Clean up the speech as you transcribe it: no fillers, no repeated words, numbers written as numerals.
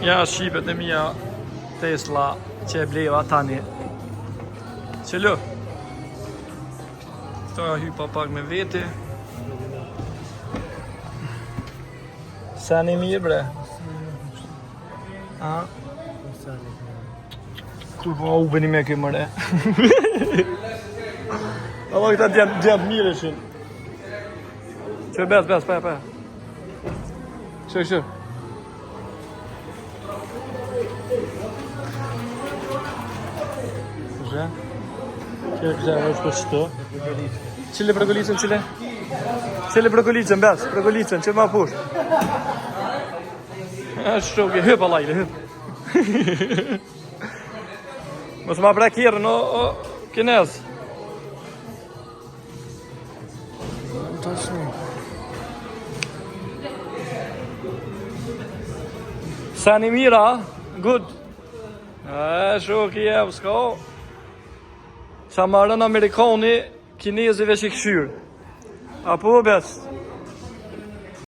Ja, shqipet e mia Tesla që e bleva tani. Qëllë? Këto ja hypa pak me veti. Sa një mirë bre? A? Kur po u bëni me këj mëre? Allah këta djemë mirë ishin. Që bes, pa. Që. Že? Që është për shto. Qile brokolicën, qile? Qile brokolicën, bes, brokolicën, që ma push. Shtoke, hyp Allah, hyp. Mos ma bra kjerën, o kinez. Sa një mira, good. Shoki e s'ka. Sa marrën Amerikani kinezive që këshyrë. Apo bes?